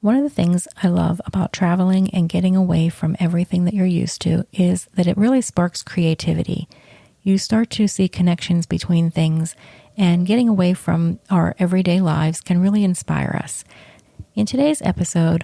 One of the things I love about traveling and getting away from everything that you're used to is that it really sparks creativity. You start to see connections between things, and getting away from our everyday lives can really inspire us. In today's episode,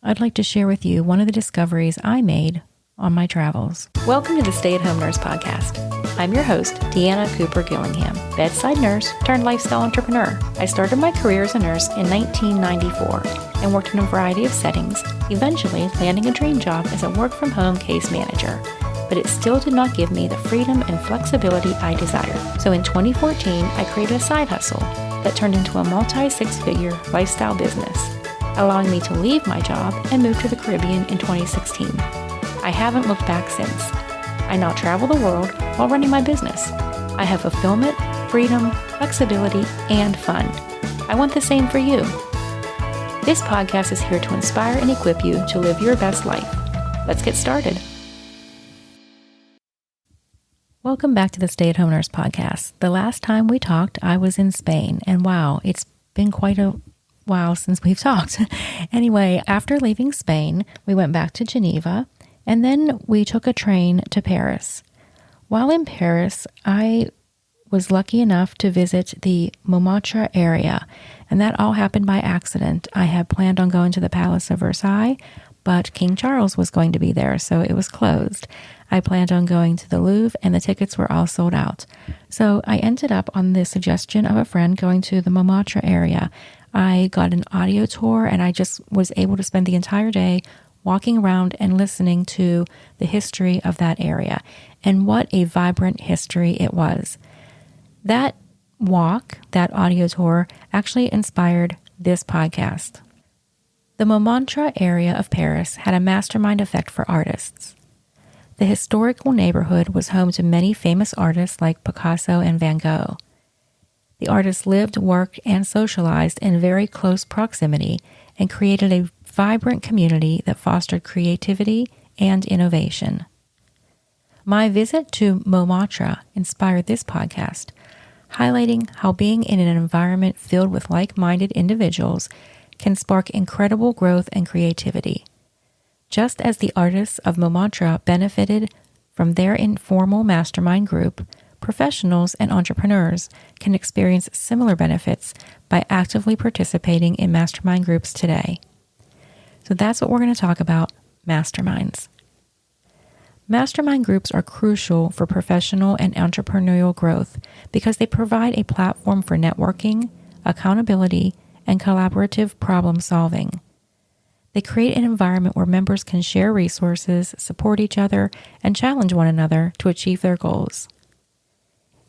I'd like to share with you one of the discoveries I made on my travels. Welcome to the Stay at Home Nurse Podcast. I'm your host, Deanna Cooper Gillingham, bedside nurse turned lifestyle entrepreneur. I started my career as a nurse in 1994 and worked in a variety of settings, eventually landing a dream job as a work-from-home case manager. But it still did not give me the freedom and flexibility I desired. So in 2014, I created a side hustle that turned into a multi-six-figure lifestyle business, allowing me to leave my job and move to the Caribbean in 2016. I haven't looked back since. I now travel the world while running my business. I have fulfillment, freedom, flexibility, and fun. I want the same for you. This podcast is here to inspire and equip you to live your best life. Let's get started. Welcome back to the Stay at Home Nurse Podcast. The last time we talked, I was in Spain, and wow, it's been quite a while since we've talked. Anyway, after leaving Spain, we went back to Geneva, and then we took a train to Paris. While in Paris, I was lucky enough to visit the Montmartre area, and that all happened by accident. I had planned on going to the Palace of Versailles, but King Charles was going to be there, so it was closed. I planned on going to the Louvre, and the tickets were all sold out. So I ended up on the suggestion of a friend going to the Montmartre area. I got an audio tour, and I just was able to spend the entire day walking around and listening to the history of that area. And what a vibrant history it was. That walk, that audio tour, actually inspired this podcast. The Montmartre area of Paris had a mastermind effect for artists. The historical neighborhood was home to many famous artists like Picasso and Van Gogh. The artists lived, worked, and socialized in very close proximity and created a vibrant community that fostered creativity and innovation. My visit to Montmartre inspired this podcast, highlighting how being in an environment filled with like-minded individuals can spark incredible growth and creativity. Just as the artists of Montmartre benefited from their informal mastermind group, professionals and entrepreneurs can experience similar benefits by actively participating in mastermind groups today. So that's what we're going to talk about, masterminds. Mastermind groups are crucial for professional and entrepreneurial growth because they provide a platform for networking, accountability, and collaborative problem solving. They create an environment where members can share resources, support each other, and challenge one another to achieve their goals.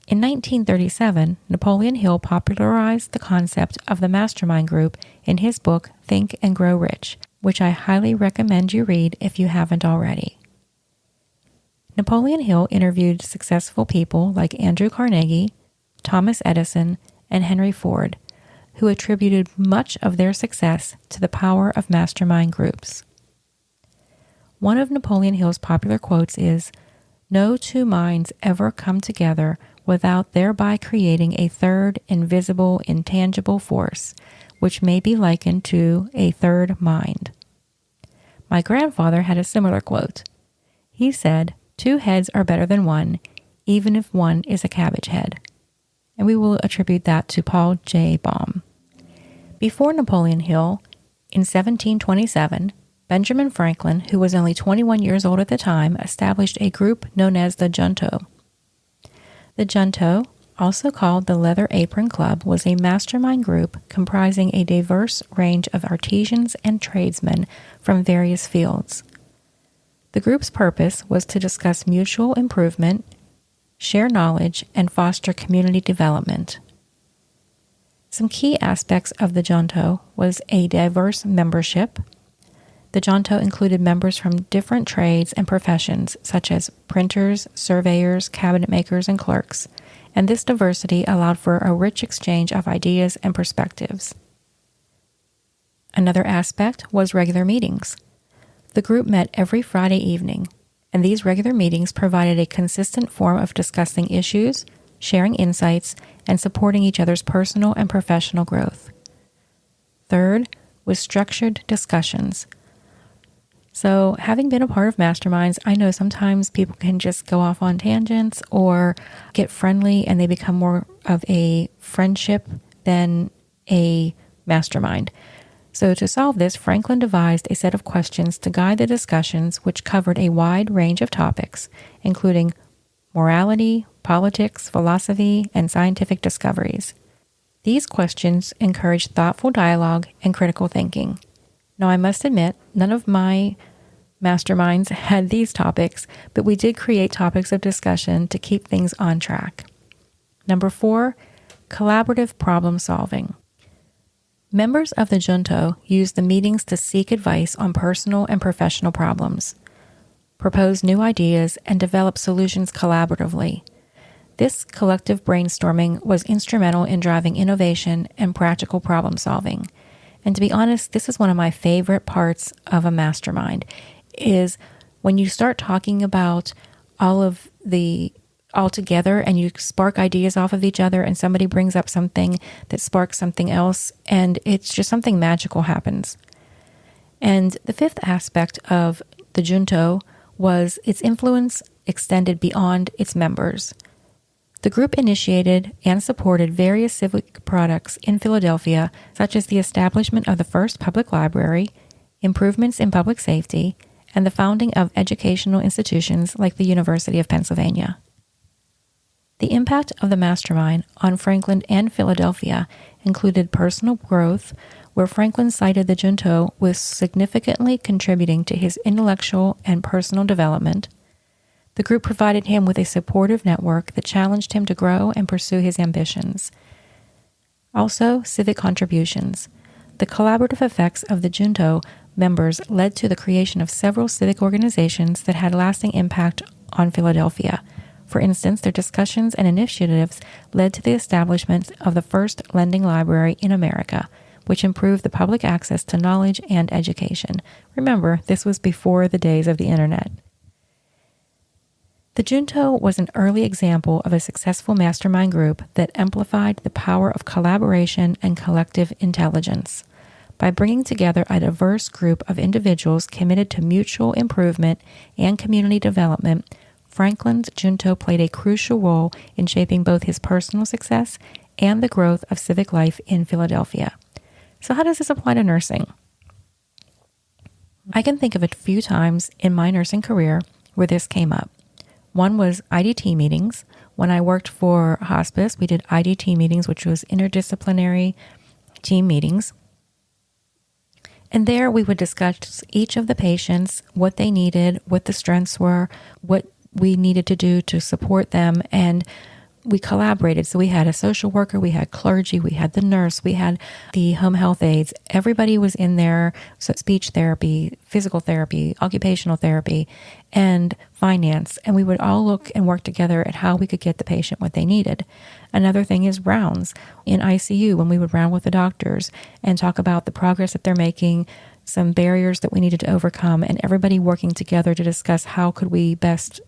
In 1937, Napoleon Hill popularized the concept of the mastermind group in his book, Think and Grow Rich, which I highly recommend you read if you haven't already. Napoleon Hill interviewed successful people like Andrew Carnegie, Thomas Edison, and Henry Ford, who attributed much of their success to the power of mastermind groups. One of Napoleon Hill's popular quotes is, "No two minds ever come together without thereby creating a third invisible, intangible force, which may be likened to a third mind." My grandfather had a similar quote. He said, "Two heads are better than one, even if one is a cabbage head." And we will attribute that to Paul J. Baum. Before Napoleon Hill, in 1727, Benjamin Franklin, who was only 21 years old at the time, established a group known as the Junto. The Junto, also called the Leather Apron Club, was a mastermind group comprising a diverse range of artisans and tradesmen from various fields. The group's purpose was to discuss mutual improvement, share knowledge, and foster community development. Some key aspects of the Junto was a diverse membership. The Junto included members from different trades and professions, such as printers, surveyors, cabinet makers, and clerks, and this diversity allowed for a rich exchange of ideas and perspectives. Another aspect was regular meetings. The group met every Friday evening, and these regular meetings provided a consistent form of discussing issues, sharing insights, and supporting each other's personal and professional growth. Third, with structured discussions. So having been a part of masterminds, I know sometimes people can just go off on tangents or get friendly and they become more of a friendship than a mastermind. So to solve this, Franklin devised a set of questions to guide the discussions, which covered a wide range of topics, including morality, politics, philosophy, and scientific discoveries. These questions encouraged thoughtful dialogue and critical thinking. Now, I must admit, none of my masterminds had these topics, but we did create topics of discussion to keep things on track. Number 4, collaborative problem solving. Members of the junto used the meetings to seek advice on personal and professional problems, propose new ideas, and develop solutions collaboratively. This collective brainstorming was instrumental in driving innovation and practical problem solving. And to be honest, this is one of my favorite parts of a mastermind, is when you start talking about all together and you spark ideas off of each other and somebody brings up something that sparks something else and it's just something magical happens. And the 5th aspect of the junto was its influence extended beyond its members. The group initiated and supported various civic products in Philadelphia, such as the establishment of the first public library, improvements in public safety, and the founding of educational institutions like the University of Pennsylvania. The impact of the mastermind on Franklin and Philadelphia included personal growth, where Franklin cited the junto with significantly contributing to his intellectual and personal development. The group provided him with a supportive network that challenged him to grow and pursue his ambitions. Also, civic contributions. The collaborative effects of the junto members led to the creation of several civic organizations that had lasting impact on Philadelphia. For instance, their discussions and initiatives led to the establishment of the first lending library in America, which improved the public access to knowledge and education. Remember, this was before the days of the internet. The junto was an early example of a successful mastermind group that amplified the power of collaboration and collective intelligence. By bringing together a diverse group of individuals committed to mutual improvement and community development, Franklin's junto played a crucial role in shaping both his personal success and the growth of civic life in Philadelphia. So how does this apply to nursing? I can think of a few times in my nursing career where this came up. One was IDT meetings. When I worked for hospice, we did IDT meetings, which was interdisciplinary team meetings. And there we would discuss each of the patients, what they needed, what the strengths were, what we needed to do to support them, and we collaborated. So we had a social worker, we had clergy, we had the nurse, we had the home health aides. Everybody was in there, so speech therapy, physical therapy, occupational therapy, and finance. And we would all look and work together at how we could get the patient what they needed. Another thing is rounds in ICU, when we would round with the doctors and talk about the progress that they're making, some barriers that we needed to overcome, and everybody working together to discuss how could we best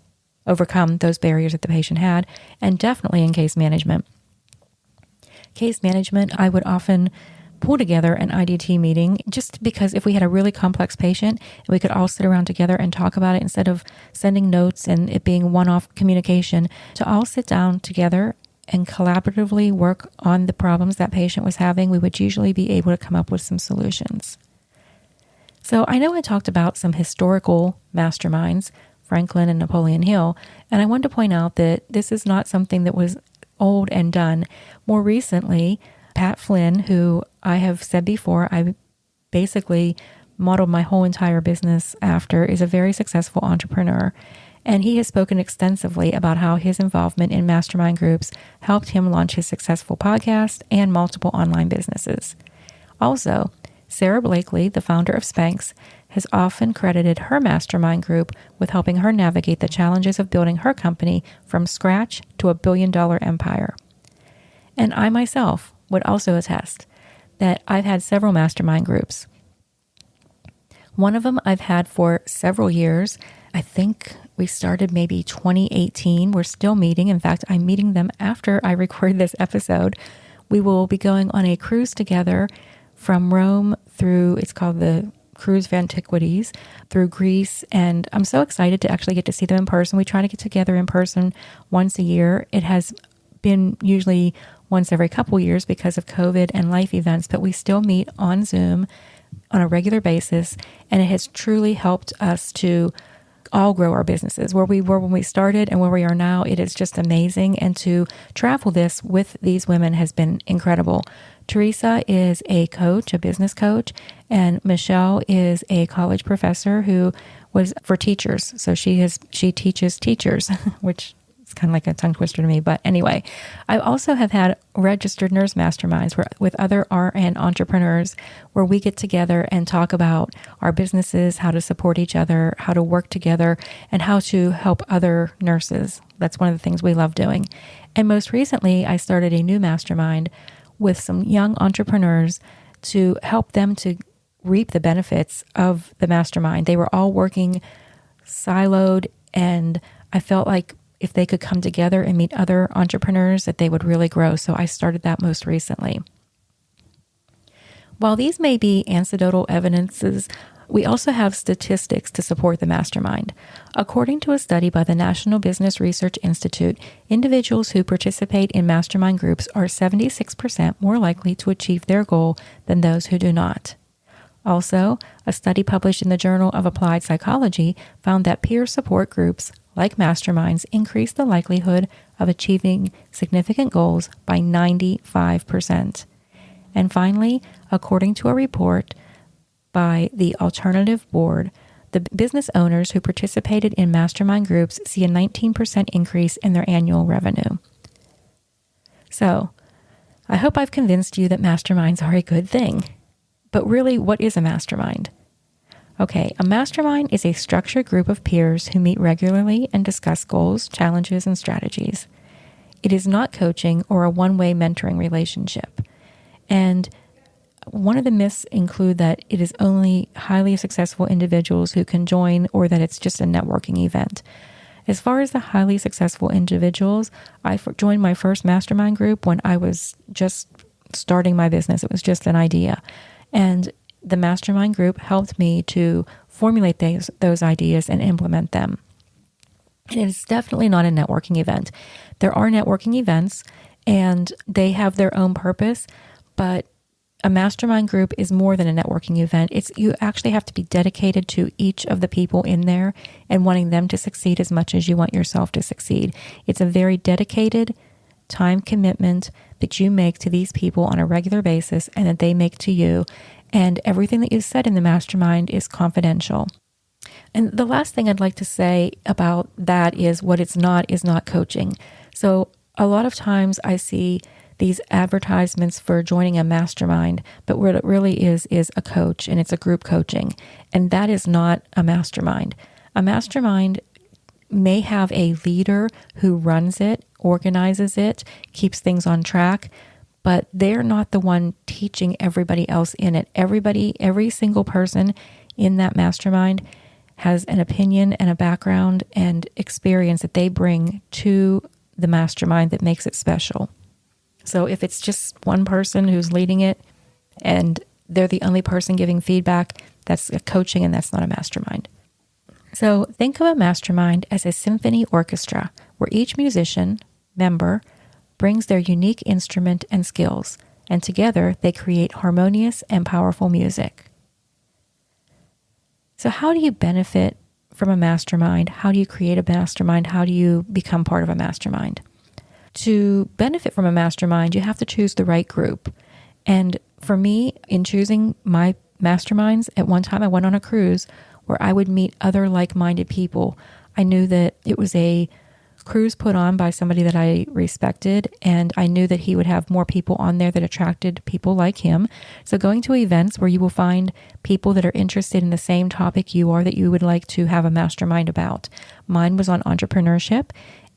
overcome those barriers that the patient had, and definitely in case management. Case management, I would often pull together an IDT meeting just because if we had a really complex patient, we could all sit around together and talk about it instead of sending notes and it being one-off communication, to all sit down together and collaboratively work on the problems that patient was having. We would usually be able to come up with some solutions. So I know I talked about some historical masterminds, Franklin and Napoleon Hill, and I want to point out that this is not something that was old and done. More recently, Pat Flynn, who I have said before, I basically modeled my whole entire business after, is a very successful entrepreneur, and he has spoken extensively about how his involvement in mastermind groups helped him launch his successful podcast and multiple online businesses. Also, Sarah Blakely, the founder of Spanx, has often credited her mastermind group with helping her navigate the challenges of building her company from scratch to a billion-dollar empire. And I myself would also attest that I've had several mastermind groups. One of them I've had for several years. I think we started maybe 2018. We're still meeting. In fact, I'm meeting them after I record this episode. We will be going on a cruise together from Rome through, it's called the Cruise of Antiquities, through Greece. And I'm so excited to actually get to see them in person. We try to get together in person once a year. It has been usually once every couple years because of COVID and life events, but we still meet on Zoom on a regular basis. And it has truly helped us to all grow our businesses. Where we were when we started and where we are now, it is just amazing. And to travel this with these women has been incredible. Teresa is a coach, a business coach, and Michelle is a college professor who was for teachers. So she teaches teachers, which is kind of like a tongue twister to me. But anyway, I also have had registered nurse masterminds with other RN entrepreneurs where we get together and talk about our businesses, how to support each other, how to work together, and how to help other nurses. That's one of the things we love doing. And most recently, I started a new mastermind with some young entrepreneurs to help them to reap the benefits of the mastermind. They were all working siloed, and I felt like if they could come together and meet other entrepreneurs, that they would really grow. So I started that most recently. While these may be anecdotal evidences, we also have statistics to support the mastermind. According to a study by the National Business Research Institute, individuals who participate in mastermind groups are 76% more likely to achieve their goal than those who do not. Also, a study published in the Journal of Applied Psychology found that peer support groups, like masterminds, increase the likelihood of achieving significant goals by 95%. And finally, according to a report by the Alternative Board, the business owners who participated in mastermind groups see a 19% increase in their annual revenue. So, I hope I've convinced you that masterminds are a good thing. But really, what is a mastermind? Okay, a mastermind is a structured group of peers who meet regularly and discuss goals, challenges, and strategies. It is not coaching or a one-way mentoring relationship. And one of the myths include that it is only highly successful individuals who can join, or that it's just a networking event. As far as the highly successful individuals, I joined my first mastermind group when I was just starting my business. It was just an idea. And the mastermind group helped me to formulate those ideas and implement them. And it is definitely not a networking event. There are networking events and they have their own purpose, but a mastermind group is more than a networking event. You actually have to be dedicated to each of the people in there and wanting them to succeed as much as you want yourself to succeed. It's a very dedicated time commitment that you make to these people on a regular basis and that they make to you. And everything that is said in the mastermind is confidential. And the last thing I'd like to say about that is what it's not is not coaching. So a lot of times I see these advertisements for joining a mastermind, but what it really is a coach, and it's a group coaching. And that is not a mastermind. A mastermind may have a leader who runs it, organizes it, keeps things on track, but they're not the one teaching everybody else in it. Every single person in that mastermind has an opinion and a background and experience that they bring to the mastermind that makes it special. So if it's just one person who's leading it and they're the only person giving feedback, that's a coaching and that's not a mastermind. So think of a mastermind as a symphony orchestra where each musician, member, brings their unique instrument and skills, and together they create harmonious and powerful music. So how do you benefit from a mastermind? How do you create a mastermind? How do you become part of a mastermind? To benefit from a mastermind, you have to choose the right group. And for me, in choosing my masterminds, at one time I went on a cruise where I would meet other like-minded people. I knew that it was a cruise put on by somebody that I respected, and I knew that he would have more people on there that attracted people like him. So going to events where you will find people that are interested in the same topic you are that you would like to have a mastermind about. Mine was on entrepreneurship,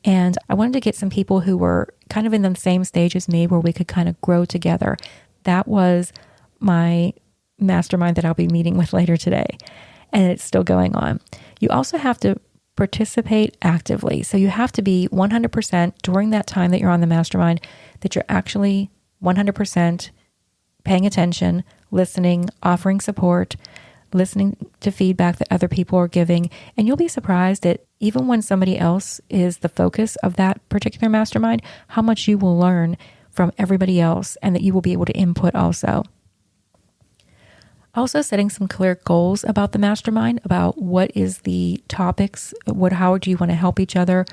and I wanted to get some people who were kind of in the same stage as me where we could kind of grow together. That was my mastermind that I'll be meeting with later today, and it's still going on. You also have to participate actively. So you have to be 100% during that time that you're on the mastermind, that you're actually 100% paying attention, listening, offering support, listening to feedback that other people are giving. And you'll be surprised that even when somebody else is the focus of that particular mastermind, how much you will learn from everybody else and that you will be able to input also. Also setting some clear goals about the mastermind, about what is the topics, how do you want to help each other,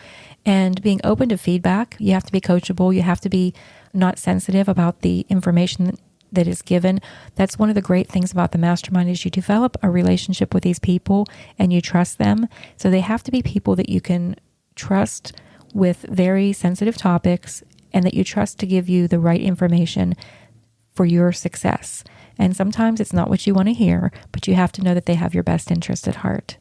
and being open to feedback. You have to be coachable. You have to be not sensitive about the information that is given. That's one of the great things about the mastermind is you develop a relationship with these people and you trust them. So they have to be people that you can trust with very sensitive topics and that you trust to give you the right information for your success. And sometimes it's not what you want to hear, but you have to know that they have your best interest at heart.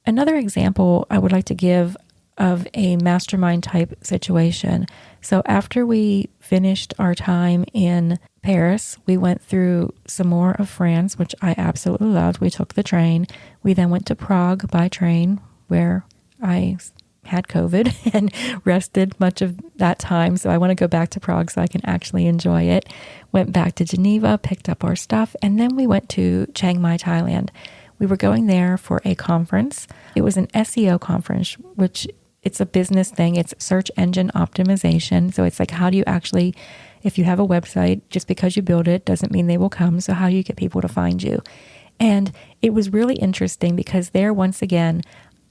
Another example I would like to give of a mastermind type situation. So after we finished our time in Paris, we went through some more of France, which I absolutely loved. We took the train. We then went to Prague by train, where I had COVID and rested much of that time. So I want to go back to Prague so I can actually enjoy it. Went back to Geneva, picked up our stuff, and then we went to Chiang Mai, Thailand. We were going there for a conference. It was an SEO conference, which it's a business thing. It's search engine optimization. So it's like, how do you actually, if you have a website, just because you build it doesn't mean they will come. So how do you get people to find you? And it was really interesting because there, once again,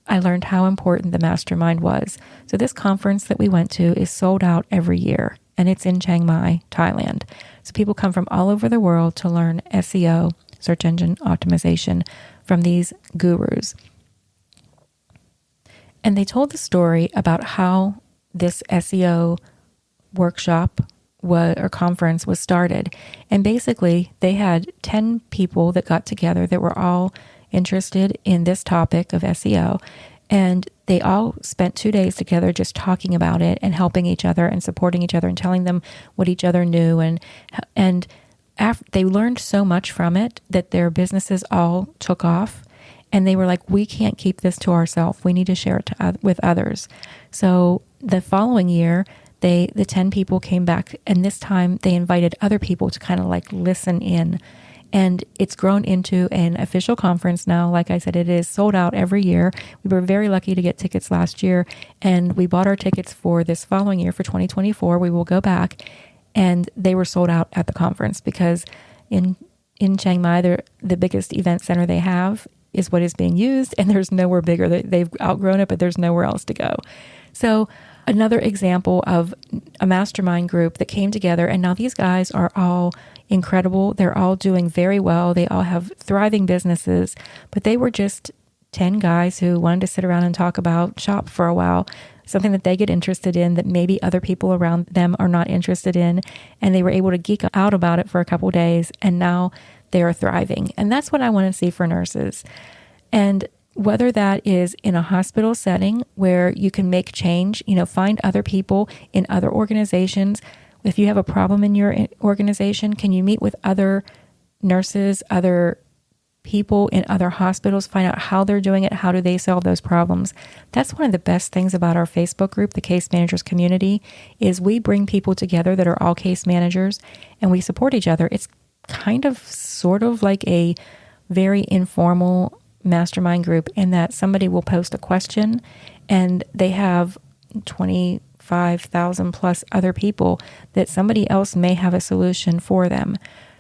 I learned how important the mastermind was. So this conference that we went to is sold out every year, and it's in Chiang Mai, Thailand. So people come from all over the world to learn SEO, search engine optimization, from these gurus. And they told the story about how this SEO workshop or conference was started. And basically, they had 10 people that got together that were all interested in this topic of SEO. And they all spent 2 days together just talking about it and helping each other and supporting each other and telling them what each other knew. And after they learned so much from it that their businesses all took off. And they were like, we can't keep this to ourselves. We need to share it with others. So the following year, the 10 people came back, and this time they invited other people to kind of like listen in. And it's grown into an official conference now. Like I said, it is sold out every year. We were very lucky to get tickets last year, and we bought our tickets for this following year for 2024. We will go back, and they were sold out at the conference because in Chiang Mai, the biggest event center they have is what is being used, and there's nowhere bigger. They've outgrown it, but there's nowhere else to go. So another example of a mastermind group that came together, and now these guys are all incredible. They're all doing very well. They all have thriving businesses, but they were just 10 guys who wanted to sit around and talk about shop for a while, something that they get interested in that maybe other people around them are not interested in. And they were able to geek out about it for a couple of days, and now they are thriving. And that's what I want to see for nurses. And whether that is in a hospital setting where you can make change, find other people in other organizations. If you have a problem in your organization, can you meet with other nurses, other people in other hospitals, find out how they're doing it, how do they solve those problems? That's one of the best things about our Facebook group, the Case Managers Community, is we bring people together that are all case managers and we support each other. It's kind of sort of like a very informal mastermind group in that somebody will post a question and they have 25,000 plus other people that somebody else may have a solution for them.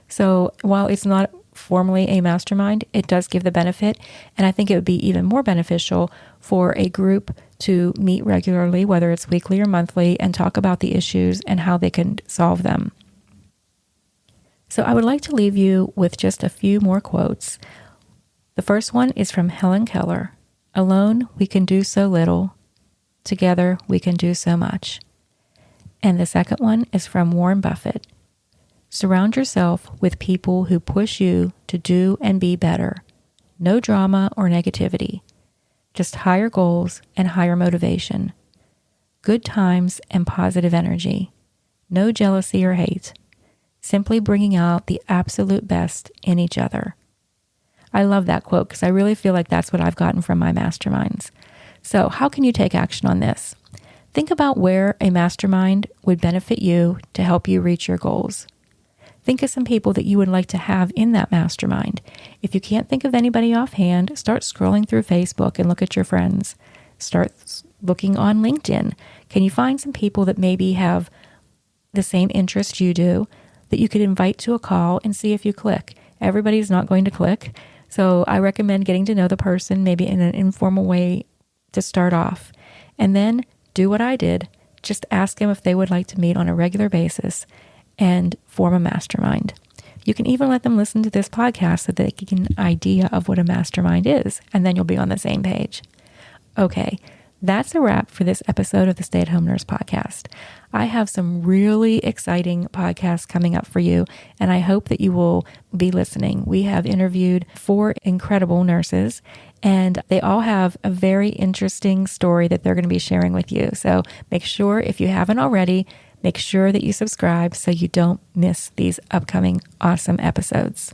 So while it's not formally a mastermind, it does give the benefit. And I think it would be even more beneficial for a group to meet regularly, whether it's weekly or monthly, and talk about the issues and how they can solve them. So I would like to leave you with just a few more quotes. The first one is from Helen Keller. Alone, we can do so little. Together, we can do so much. And the second one is from Warren Buffett. Surround yourself with people who push you to do and be better. No drama or negativity. Just higher goals and higher motivation. Good times and positive energy. No jealousy or hate. Simply bringing out the absolute best in each other. I love that quote because I really feel like that's what I've gotten from my masterminds. So how can you take action on this? Think about where a mastermind would benefit you to help you reach your goals. Think of some people that you would like to have in that mastermind. If you can't think of anybody offhand, start scrolling through Facebook and look at your friends. Start looking on LinkedIn. Can you find some people that maybe have the same interest you do that you could invite to a call and see if you click? Everybody's not going to click. So I recommend getting to know the person maybe in an informal way to start off. And then do what I did. Just ask them if they would like to meet on a regular basis and form a mastermind. You can even let them listen to this podcast so that they get an idea of what a mastermind is, and then you'll be on the same page. Okay, that's a wrap for this episode of the Stay at Home Nurse Podcast. I have some really exciting podcasts coming up for you, and I hope that you will be listening. We have interviewed 4 incredible nurses, and they all have a very interesting story that they're going to be sharing with you. So make sure, if you haven't already, make sure that you subscribe so you don't miss these upcoming awesome episodes.